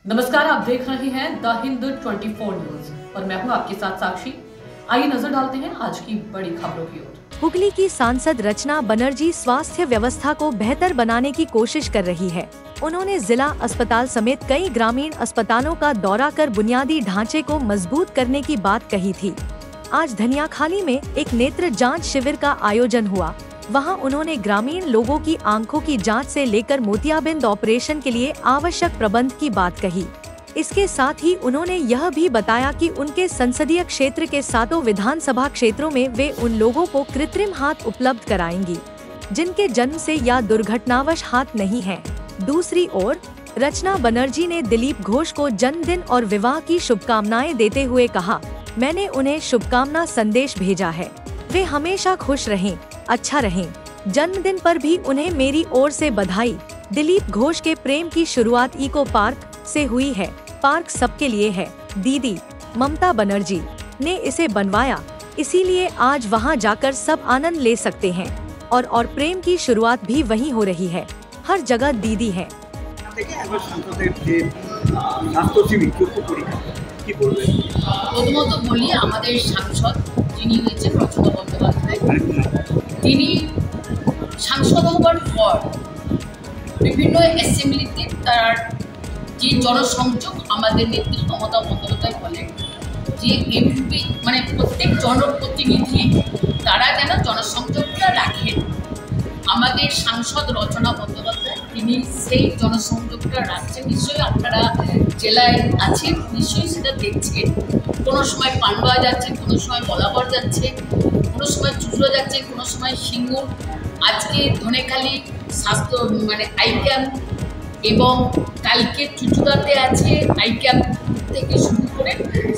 नमस्कार, आप देख रहे हैं द हिंद 24 न्यूज और मैं हूं आपके साथ साक्षी। आइए नजर डालते हैं आज की बड़ी खबरों की ओर। हुगली की सांसद रचना बनर्जी स्वास्थ्य व्यवस्था को बेहतर बनाने की कोशिश कर रही है। उन्होंने जिला अस्पताल समेत कई ग्रामीण अस्पतालों का दौरा कर बुनियादी ढांचे को मजबूत करने की बात कही थी। आज धनियाखाली में एक नेत्र जांच शिविर का आयोजन हुआ। वहां उन्होंने ग्रामीण लोगों की आंखों की जांच से लेकर मोतियाबिंद ऑपरेशन के लिए आवश्यक प्रबंध की बात कही। इसके साथ ही उन्होंने यह भी बताया कि उनके संसदीय क्षेत्र के 7 विधानसभा क्षेत्रों में वे उन लोगों को कृत्रिम हाथ उपलब्ध कराएंगी जिनके जन्म से या दुर्घटनावश हाथ नहीं है। दूसरी ओर रचना बनर्जी ने दिलीप घोष को जन्मदिन और विवाह की शुभकामनाएं देते हुए कहा, मैंने उन्हें शुभकामना संदेश भेजा है। वे हमेशा खुश रहें, अच्छा रहें। जन्मदिन पर भी उन्हें मेरी ओर से बधाई। दिलीप घोष के प्रेम की शुरुआत इको पार्क से हुई है। पार्क सबके लिए है। दीदी ममता बनर्जी ने इसे बनवाया, इसीलिए आज वहां जाकर सब आनंद ले सकते हैं। और प्रेम की शुरुआत भी वहीं हो रही है। हर जगह दीदी है। প্রথমত বলি, আমাদের সাংসদ যিনি হয়েছেন রচনা বন্দ্যোপাধ্যায়, তিনি সাংসদ হবার পর বিভিন্ন অ্যাসেম্বলিতে তার যে জনসংযোগ আমাদের নেত্রী মমতা বন্দ্যোপাধ্যায় বলেন যে এমপি মানে প্রত্যেক জনপ্রতিনিধি তারা যেন জনসংযোগটা রাখেন। আমাদের সাংসদ রচনা বন্দ্যোপাধ্যায় তিনি সেই জনসংযোগটা রাখছেন। নিশ্চয়ই আপনারা জেলায় আছেন, নিশ্চয়ই সেটা দেখছেন। কোনো সময় পান্ডুয়া যাচ্ছেন, কোনো সময় বলাবর যাচ্ছে, কোনো সময় চুচুড়া যাচ্ছে, কোনো সময় সিঙ্গুর। আজকে ধনেখালি স্বাস্থ্য মানে আই ক্যাম্প এবং কালকে চুচুড়াতে আছে আই ক্যাম্প থেকে শুরু করে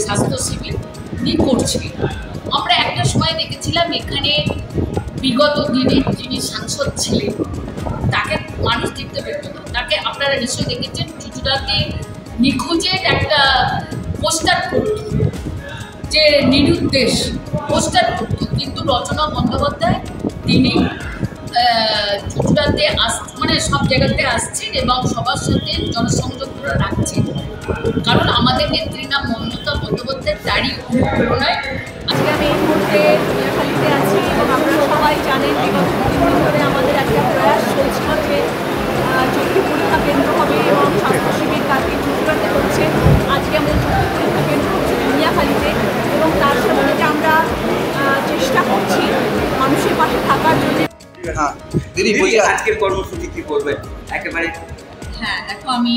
স্বাস্থ্য শিবির তিনি করছে। আমরা একটা সময় দেখেছিলাম এখানে বিগত দিনে যিনি সাংসদ ছিলেন তাকে মানুষ দেখতে পেত না। তাকে আপনারা নিশ্চয়ই দেখেছেন চুচুড়াতে নিখোঁজের একটা পোস্টার করত, যে নিরুদ্দেশ পোস্টার করত। কিন্তু রচনা বন্দ্যোপাধ্যায় তিনি চুচুড়াতে মানে সব জায়গাতে আসছেন এবং সবার সাথে জনসংযোগ করে রাখছেন। কারণ আমাদের নেত্রীর নাম মমতা বন্দ্যোপাধ্যায়, তারই অনুপ্রেরণায় আজকে আমি এই মুহূর্তে ধনিয়াখালীতে আছি এবং আপনারা সবাই জানেন বিগত কিছুদিন ধরে আমাদের একটা প্রয়াস চলছিল যে চক্ষু পরীক্ষা কেন্দ্র হবে এবং স্বাস্থ্য শিবির কালকে চুচুড়াতে হচ্ছে। আজকে আমাদের চক্ষু পরীক্ষা কেন্দ্র হচ্ছে ধনিয়াখালীতে এবং তার সাথে যে আমরা চেষ্টা করছি মানুষের পাশে থাকার জন্য। আজকের কর্মসূচি কি করবে একেবারে? হ্যাঁ, দেখো, আমি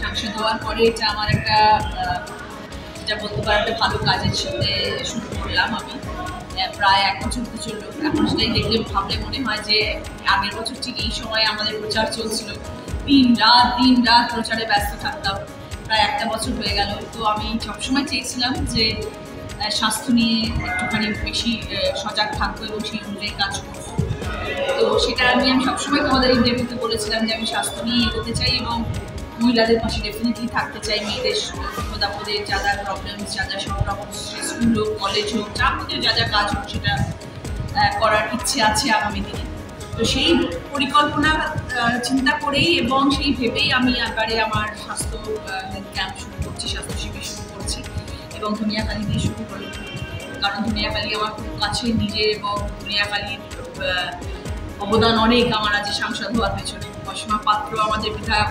সাংসদ হওয়ার পরে এটা আমার একটা যেটা বলতে পারো একটা ভালো কাজের সাথে শুরু করলাম। আমি প্রায় 1 বছর চললো। এখন সেটাই দেখলে ভাবলে মনে হয় যে আগের বছর ঠিক এই সময় আমাদের প্রচার চলছিল, দিন রাত প্রচারে ব্যস্ত থাকতাম। প্রায় 1 বছর হয়ে গেল। তো আমি সবসময় চেয়েছিলাম যে স্বাস্থ্য নিয়ে একটুখানি বেশি সজাগ থাকবো এবং সেই অনুযায়ী কাজ করবো। তো সেটা আমি সবসময় তোমাদের ইন্টারভিউতে বলেছিলাম যে আমি স্বাস্থ্য নিয়ে এগোতে চাই এবং মহিলাদের পাশে ডেফিনেটলি থাকতে চাই। মেয়েদের বিপদাপদে যা যা প্রবলেমস, যা যা সব রকম স্কুল হোক, কলেজ হোক, যাবতীয় যা যা কাজ হোক সেটা করার ইচ্ছে আছে আগামী দিনে। তো সেই পরিকল্পনা চিন্তা করেই এবং সেই ভেবেই আমি এবারে আমার স্বাস্থ্য হেলথ ক্যাম্প শুরু করছি, স্বাস্থ্য শিবির শুরু করছি এবং ধনিয়াখালী দিয়ে শুরু করি। কারণ ধনিয়াখালী আমার খুব কাছে নিজে এবং ধনিয়াখালীর অবদান অনেক আমার আজ সাংসদ হওয়ার পেছনে। অসীমা পাত্র আমাদের বিধায়ক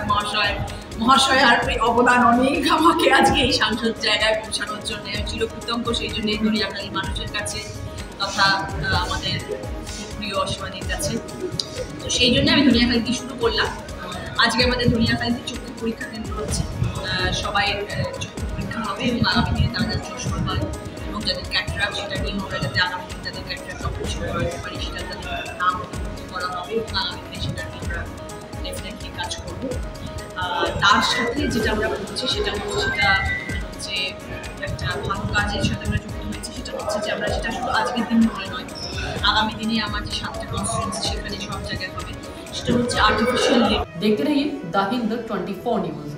মহাশয় আর অবদান অনেক আমাকে আজকে এই সাংসদ জায়গায় পৌঁছানোর জন্য। চিরকৃতজ্ঞ সেই জন্য ধনিয়াখালী মানুষের কাছে তথা আমাদের প্রিয় অসীমাদির কাছে। তো সেই জন্য আমি ধনিয়াখালী শুরু করলাম। আজকে আমাদের ধনিয়াখালীতে চক্ষু পরীক্ষা কেন্দ্র হচ্ছে। সবাই চক্ষু পরীক্ষা হবে এবং আগামী দিনে তারা যাতে চশমা পায় এবং যাদের ক্যাটারাক্ট সেটা নিয়ে হবে, যাতে আগামী দিনে তাদের ক্যাটারাক্ট অপারেশন করাতে পারি সেটা তাদের নাম করা হবে এবং আগামী দিনে সেটা নিয়ে আমরা ডেফিনেটলি কাজ করবো। তার সাথে যেটা আমরা করছি সেটা হচ্ছে একটা ভালো কাজের সাথে আমরা যুক্ত হয়েছি। সেটা হচ্ছে যে আমরা সেটা শুধু আজকের দিন ধরে নয়, আগামী দিনে আমার যে 7টা কনস্টিটিউয়েন্সি সেখানে সব জায়গায় হবে। সেটা হচ্ছে আর্টিফিশিয়াল। देखते रहिए द हिंद 24 न्यूज।